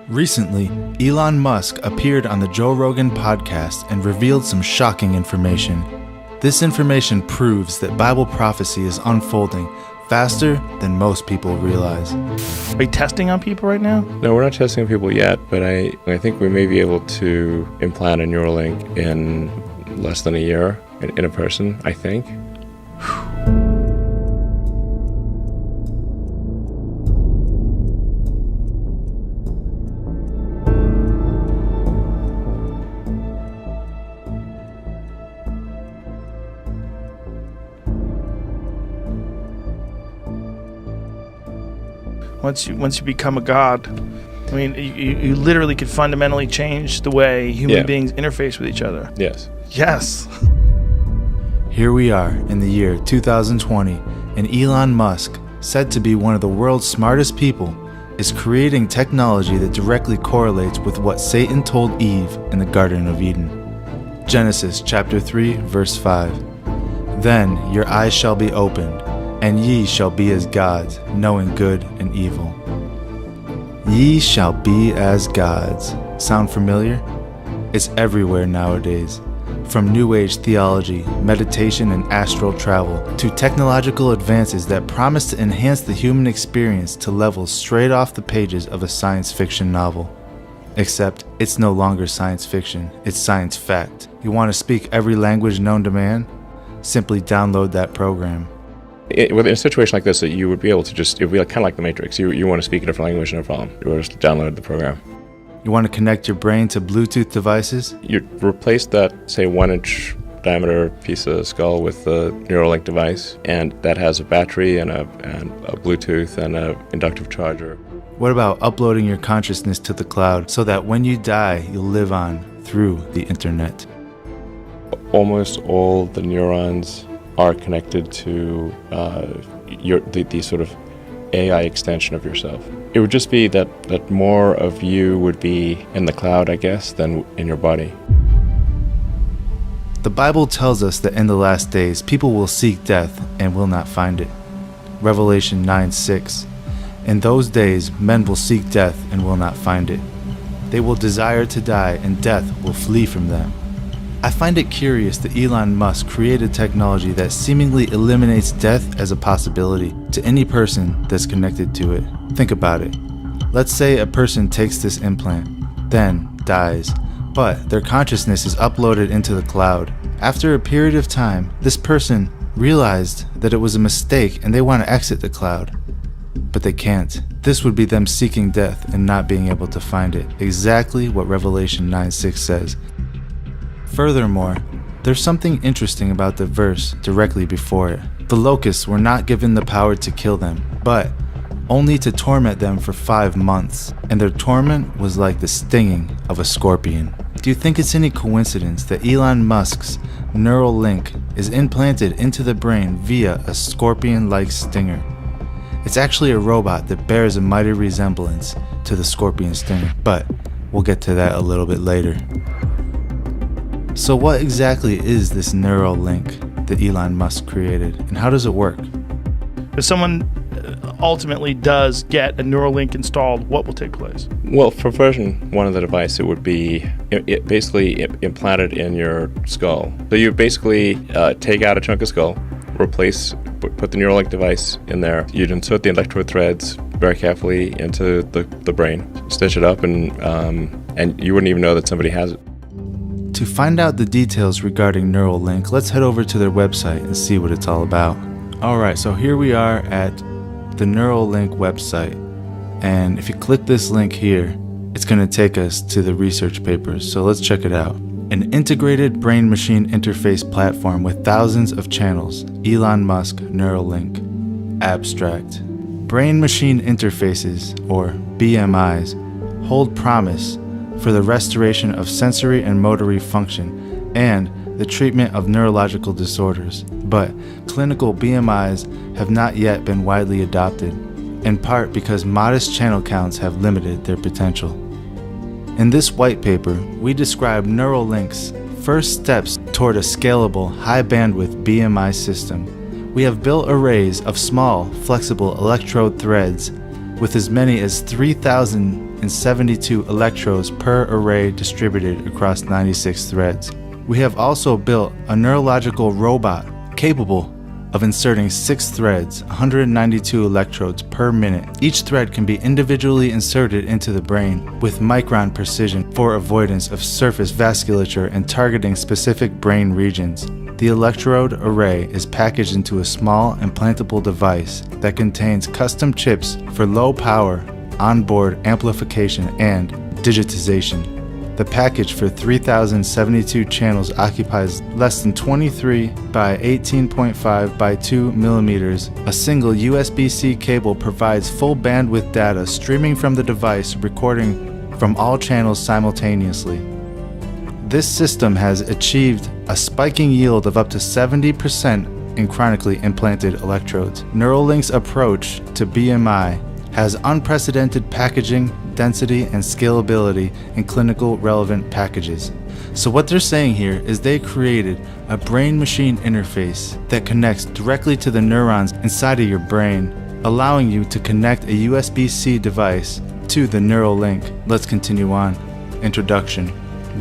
Recently, Elon Musk appeared on the Joe Rogan podcast and revealed some shocking information. This information proves that Bible prophecy is unfolding faster than most people realize. Are you testing on people right now? No, we're not testing on people yet, but I think we may be able to implant a Neuralink in less than a year in a person, I think. Once you become a god, I mean, you literally could fundamentally change the way human beings interface with each other. Yes. Yes. Here we are in the year 2020, and Elon Musk, said to be one of the world's smartest people, is creating technology that directly correlates with what Satan told Eve in the Garden of Eden. Genesis chapter 3, verse 5. Then your eyes shall be opened, and ye shall be as gods, knowing good and evil. Ye shall be as gods. Sound familiar? It's everywhere nowadays. From New Age theology, meditation, and astral travel, to technological advances that promise to enhance the human experience to levels straight off the pages of a science fiction novel. Except, it's no longer science fiction, it's science fact. You want to speak every language known to man? Simply download that program. In a situation like this, you would be able to it would be kind of like the Matrix. You want to speak a different language, no problem. You would just download the program. You want to connect your brain to Bluetooth devices? You replace that, say, 1-inch diameter piece of skull with a Neuralink device, and that has a battery and a Bluetooth and an inductive charger. What about uploading your consciousness to the cloud so that when you die, you'll live on through the internet? Almost all the neurons are connected to the sort of AI extension of yourself. It would just be that more of you would be in the cloud, I guess, than in your body. The Bible tells us that in the last days, people will seek death and will not find it. Revelation 9:6. In those days, men will seek death and will not find it. They will desire to die, and death will flee from them. I find it curious that Elon Musk created technology that seemingly eliminates death as a possibility to any person that's connected to it. Think about it. Let's say a person takes this implant, then dies, but their consciousness is uploaded into the cloud. After a period of time, this person realized that it was a mistake and they want to exit the cloud, but they can't. This would be them seeking death and not being able to find it, exactly what Revelation 9:6 says. Furthermore, there's something interesting about the verse directly before it. The locusts were not given the power to kill them, but only to torment them for 5 months, and their torment was like the stinging of a scorpion. Do you think it's any coincidence that Elon Musk's neural link is implanted into the brain via a scorpion-like stinger? It's actually a robot that bears a mighty resemblance to the scorpion stinger, but we'll get to that a little bit later. So what exactly is this neural link that Elon Musk created, and how does it work? If someone ultimately does get a Neuralink installed, what will take place? Well, for version 1 of the device, it would be basically implanted in your skull. So you basically take out a chunk of skull, put the Neuralink device in there. You'd insert the electrode threads very carefully into the brain, stitch it up, and you wouldn't even know that somebody has it. To find out the details regarding Neuralink, let's head over to their website and see what it's all about. Alright, so here we are at the Neuralink website, and if you click this link here, it's going to take us to the research papers, so let's check it out. An integrated brain-machine interface platform with thousands of channels, Elon Musk Neuralink. Abstract. Brain-machine interfaces, or BMIs, hold promise for the restoration of sensory and motory function and the treatment of neurological disorders, but clinical BMIs have not yet been widely adopted, in part because modest channel counts have limited their potential. In this white paper, we describe Neuralink's first steps toward a scalable, high-bandwidth BMI system. We have built arrays of small, flexible electrode threads with as many as 3,000 372 electrodes per array distributed across 96 threads. We have also built a neurological robot capable of inserting 6 threads, 192 electrodes per minute. Each thread can be individually inserted into the brain with micron precision for avoidance of surface vasculature and targeting specific brain regions. The electrode array is packaged into a small implantable device that contains custom chips for low power, onboard amplification, and digitization. The package for 3,072 channels occupies less than 23 by 18.5 by 2 millimeters. A single USB-C cable provides full bandwidth data streaming from the device, recording from all channels simultaneously. This system has achieved a spiking yield of up to 70% in chronically implanted electrodes. Neuralink's approach to BMI has unprecedented packaging, density, and scalability in clinical relevant packages. So what they're saying here is they created a brain-machine interface that connects directly to the neurons inside of your brain, allowing you to connect a USB-C device to the Neuralink. Let's continue on. Introduction.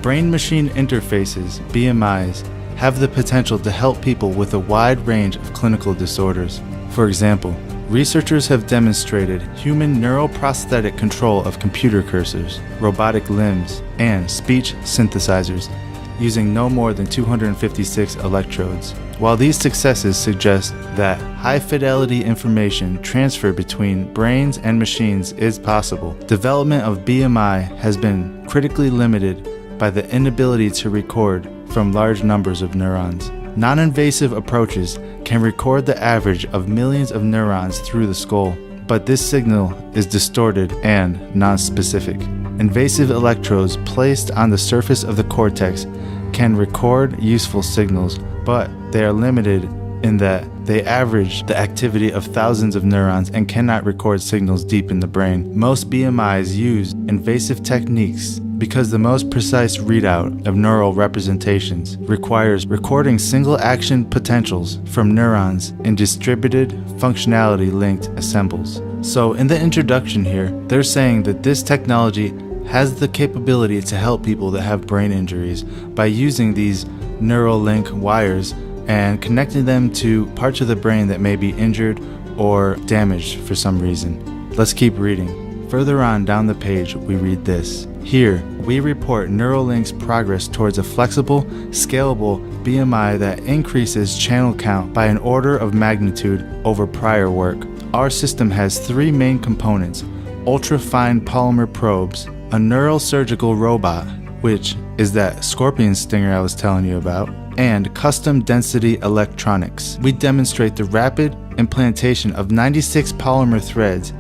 Brain-machine interfaces, BMIs, have the potential to help people with a wide range of clinical disorders. For example, researchers have demonstrated human neuroprosthetic control of computer cursors, robotic limbs, and speech synthesizers using no more than 256 electrodes. While these successes suggest that high-fidelity information transfer between brains and machines is possible, development of BMI has been critically limited by the inability to record from large numbers of neurons. Non-invasive approaches can record the average of millions of neurons through the skull, but this signal is distorted and non-specific. Invasive electrodes placed on the surface of the cortex can record useful signals, but they are limited in that they average the activity of thousands of neurons and cannot record signals deep in the brain. Most BMIs use invasive techniques because the most precise readout of neural representations requires recording single action potentials from neurons in distributed functionality linked assembles. So in the introduction here, they're saying that this technology has the capability to help people that have brain injuries by using these Neuralink wires and connecting them to parts of the brain that may be injured or damaged for some reason. Let's keep reading. Further on down the page, we read this. Here, we report Neuralink's progress towards a flexible, scalable BMI that increases channel count by an order of magnitude over prior work. Our system has 3 main components: ultra-fine polymer probes, a neurosurgical robot, which is that scorpion stinger I was telling you about, and custom density electronics. We demonstrate the rapid implantation of 96 polymer threads,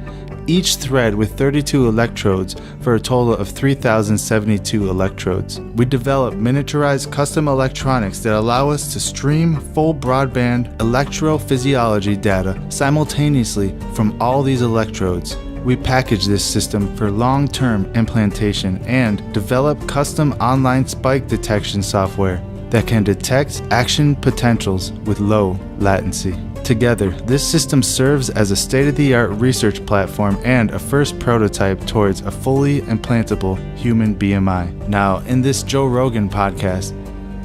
each thread with 32 electrodes for a total of 3,072 electrodes. We develop miniaturized custom electronics that allow us to stream full broadband electrophysiology data simultaneously from all these electrodes. We package this system for long-term implantation and develop custom online spike detection software that can detect action potentials with low latency. Together, this system serves as a state-of-the-art research platform and a first prototype towards a fully implantable human BMI. Now, in this Joe Rogan podcast,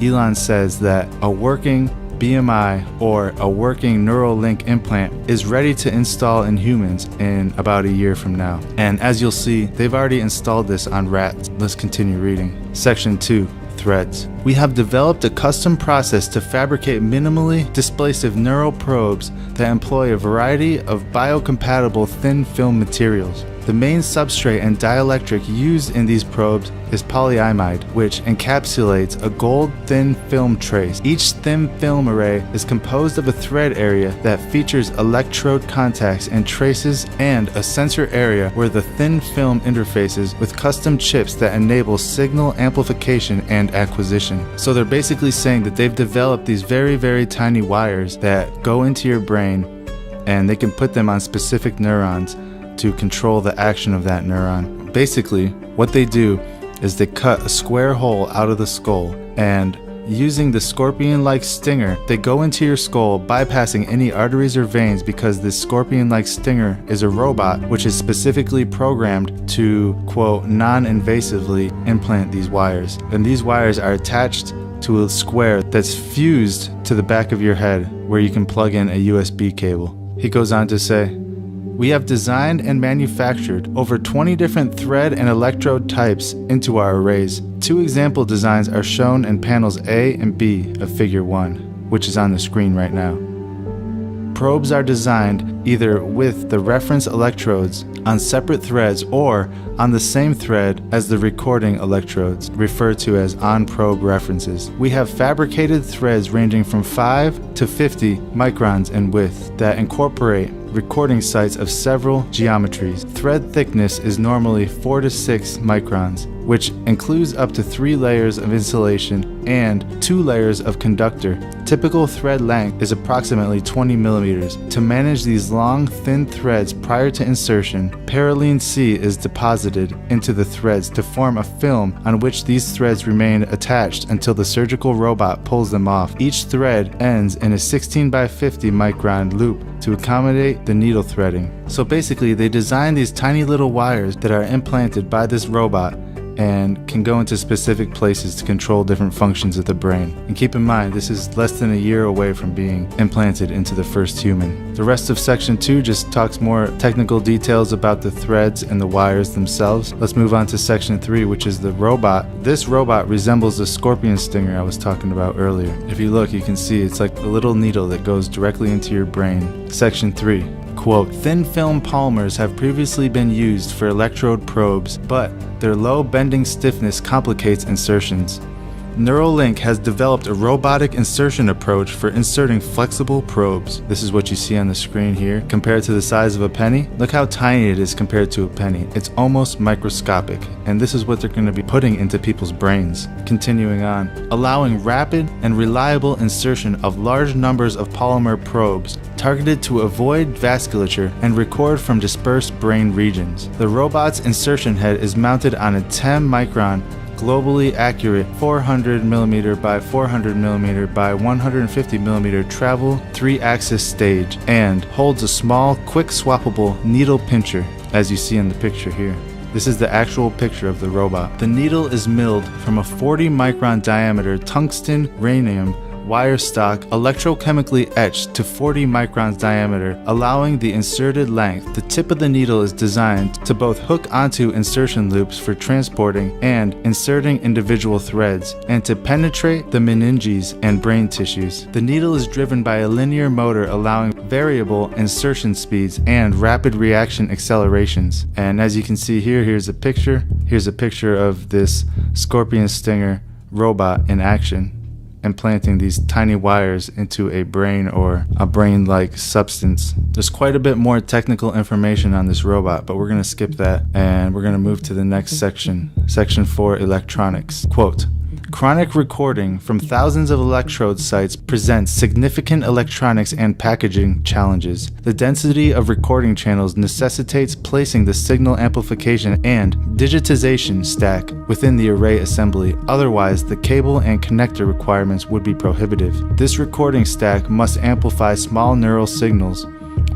Elon says that a working BMI or a working Neuralink implant is ready to install in humans in about a year from now. And as you'll see, they've already installed this on rats. Let's continue reading. Section 2. Threads. We have developed a custom process to fabricate minimally displacive neural probes that employ a variety of biocompatible thin film materials. The main substrate and dielectric used in these probes is polyimide, which encapsulates a gold thin film trace. Each thin film array is composed of a thread area that features electrode contacts and traces and a sensor area where the thin film interfaces with custom chips that enable signal amplification and acquisition. So they're basically saying that they've developed these very, very tiny wires that go into your brain and they can put them on specific neurons to control the action of that neuron. Basically, what they do is they cut a square hole out of the skull and Using the scorpion-like stinger, they go into your skull, bypassing any arteries or veins because this scorpion-like stinger is a robot which is specifically programmed to, quote, non-invasively implant these wires. And these wires are attached to a square that's fused to the back of your head where you can plug in a USB cable. He goes on to say, "We have designed and manufactured over 20 different thread and electrode types into our arrays. 2 example designs are shown in panels A and B of Figure 1, which is on the screen right now. Probes are designed either with the reference electrodes on separate threads or on the same thread as the recording electrodes, referred to as on-probe references. We have fabricated threads ranging from 5 to 50 microns in width that incorporate recording sites of several geometries. Thread thickness is normally 4 to 6 microns, which includes up to 3 layers of insulation and 2 layers of conductor. Typical thread length is approximately 20 millimeters. To manage these long, thin threads prior to insertion, Parylene C is deposited into the threads to form a film on which these threads remain attached until the surgical robot pulls them off. Each thread ends in a 16 by 50 micron loop to accommodate the needle threading. So basically, they design these tiny little wires that are implanted by this robot and can go into specific places to control different functions of the brain. And keep in mind, this is less than a year away from being implanted into the first human. The rest of section 2 just talks more technical details about the threads and the wires themselves. Let's move on to section 3, which is the robot. This robot resembles the scorpion stinger I was talking about earlier. If you look, you can see it's like a little needle that goes directly into your brain. Section 3. Quote, "Thin film polymers have previously been used for electrode probes, but their low bending stiffness complicates insertions. Neuralink has developed a robotic insertion approach for inserting flexible probes." This is what you see on the screen here. Compared to the size of a penny, look how tiny it is compared to a penny. It's almost microscopic, and this is what they're going to be putting into people's brains. Continuing on, allowing rapid and reliable insertion of large numbers of polymer probes targeted to avoid vasculature and record from dispersed brain regions. The robot's insertion head is mounted on a 10 micron globally accurate 400mm by 400mm by 150mm travel 3-axis stage and holds a small, quick swappable needle pincher, as you see in the picture here. This is the actual picture of the robot. The needle is milled from a 40 micron diameter tungsten rhenium wire stock electrochemically etched to 40 microns diameter, allowing the inserted length. The tip of the needle is designed to both hook onto insertion loops for transporting and inserting individual threads, and to penetrate the meninges and brain tissues. The needle is driven by a linear motor allowing variable insertion speeds and rapid reaction accelerations. And as you can see here, here's a picture. Here's a picture of this scorpion stinger robot in action, implanting these tiny wires into a brain or a brain-like substance. There's quite a bit more technical information on this robot, but we're going to skip that and we're going to move to the next section. Section 4, electronics. Quote, "Chronic recording from thousands of electrode sites presents significant electronics and packaging challenges. The density of recording channels necessitates placing the signal amplification and digitization stack within the array assembly, otherwise the cable and connector requirements would be prohibitive. This recording stack must amplify small neural signals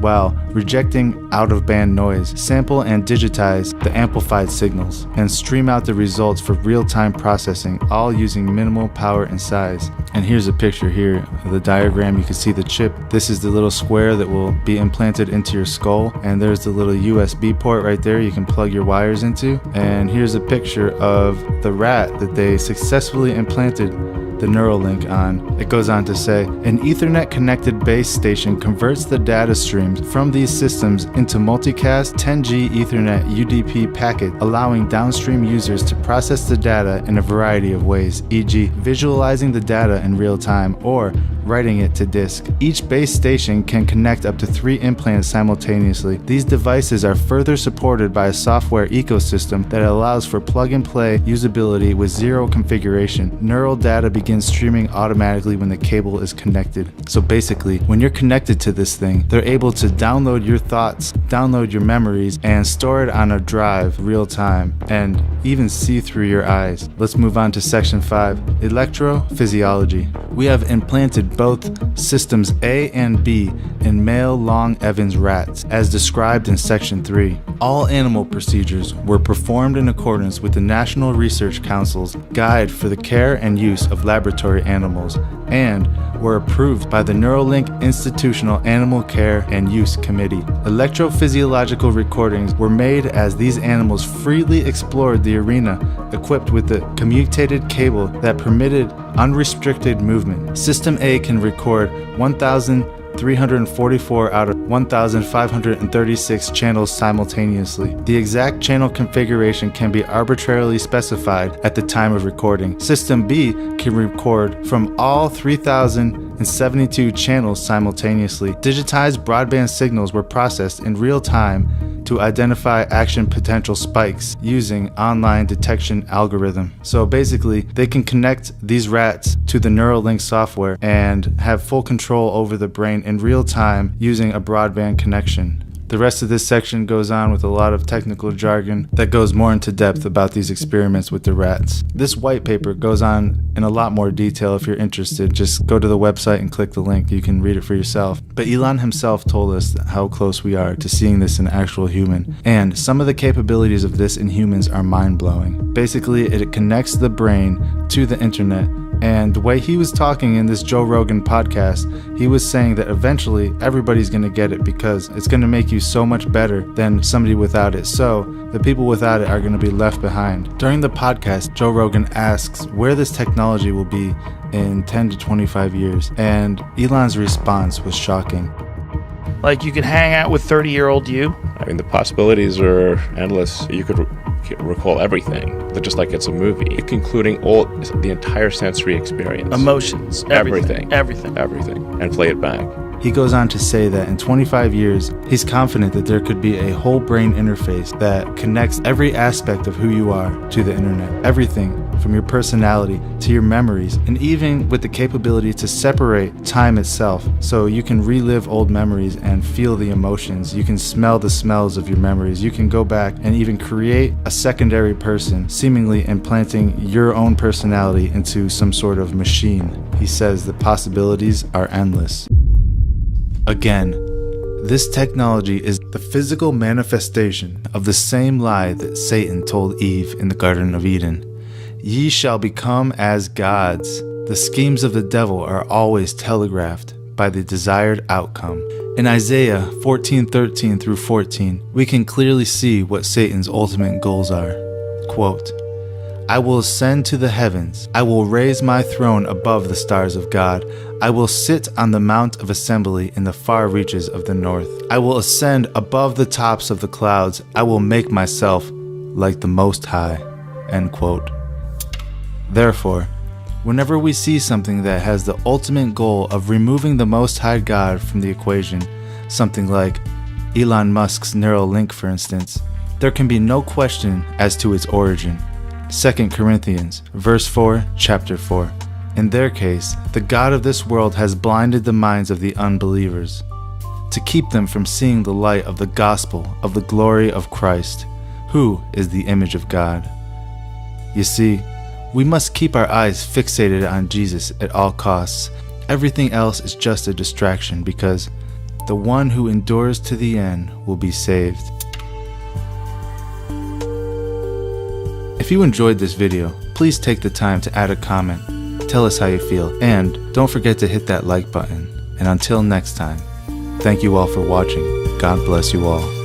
while rejecting out-of-band noise, sample and digitize the amplified signals, and stream out the results for real-time processing, all using minimal power and size." And here's a picture here of the diagram. You can see the chip. This is the little square that will be implanted into your skull, and there's the little USB port right there you can plug your wires into. And here's a picture of the rat that they successfully implanted the Neuralink on. It goes on to say, "An Ethernet connected base station converts the data streams from these systems into multicast 10G Ethernet UDP packet, allowing downstream users to process the data in a variety of ways, e.g. visualizing the data in real time or writing it to disk. Each base station can connect up to 3 implants simultaneously. These devices are further supported by a software ecosystem that allows for plug-and-play usability with zero configuration. Neural data begins streaming automatically when the cable is connected. So basically, when you're connected to this thing, they're able to download your thoughts, download your memories, and store it on a drive real time, and even see through your eyes. Let's move on to section 5, electrophysiology. We have implanted both systems A and B in male Long Evans rats, as described in section 3. All animal procedures were performed in accordance with the National Research Council's Guide for the Care and Use of Laboratory Animals, and were approved by the Neuralink Institutional Animal Care and Use Committee. Electrophysiological recordings were made as these animals freely explored the arena, equipped with a commutated cable that permitted unrestricted movement. System A can record 1,344 out of 1,536 channels simultaneously. The exact channel configuration can be arbitrarily specified at the time of recording. System B can record from all 3,072 channels simultaneously. Digitized broadband signals were processed in real time to identify action potential spikes using online detection algorithm. So basically, they can connect these rats to the Neuralink software and have full control over the brain in real time using a broadband connection. The rest of this section goes on with a lot of technical jargon that goes more into depth about these experiments with the rats. This white paper goes on in a lot more detail. If you're interested, just go to the website and click the link. You can read it for yourself. But Elon himself told us how close we are to seeing this in actual human. And some of the capabilities of this in humans are mind-blowing. Basically, it connects the brain to the internet. And the way he was talking in this Joe Rogan podcast, he was saying that eventually everybody's going to get it because it's going to make you so much better than somebody without it. So the people without it are going to be left behind. During the podcast, Joe Rogan asks where this technology will be in 10 to 25 years. And Elon's response was shocking. Like, you could hang out with 30-year-old you. I mean, the possibilities are endless. You could recall everything, just like it's a movie, including the entire sensory experience. Emotions. Everything. Everything. And play it back. He goes on to say that in 25 years, he's confident that there could be a whole brain interface that connects every aspect of who you are to the internet. Everything from your personality to your memories, and even with the capability to separate time itself, so you can relive old memories and feel the emotions. You can smell the smells of your memories. You can go back and even create a secondary person, seemingly implanting your own personality into some sort of machine. He says the possibilities are endless. Again, this technology is the physical manifestation of the same lie that Satan told Eve in the Garden of Eden. Ye shall become as gods. The schemes of the devil are always telegraphed by the desired outcome. In Isaiah 14:13 through 14, we can clearly see what Satan's ultimate goals are. Quote, I will ascend to the heavens. I will raise my throne above the stars of God. I will sit on the mount of assembly in the far reaches of the north. I will ascend above the tops of the clouds. I will make myself like the Most High. End quote. Therefore, whenever we see something that has the ultimate goal of removing the Most High God from the equation, something like Elon Musk's Neuralink, for instance, there can be no question as to its origin. 2 Corinthians, verse 4, chapter 4. In their case, the God of this world has blinded the minds of the unbelievers, to keep them from seeing the light of the gospel of the glory of Christ, who is the image of God. You see, we must keep our eyes fixated on Jesus at all costs. Everything else is just a distraction, because the one who endures to the end will be saved. If you enjoyed this video, please take the time to add a comment, tell us how you feel, and don't forget to hit that like button. And until next time, thank you all for watching. God bless you all.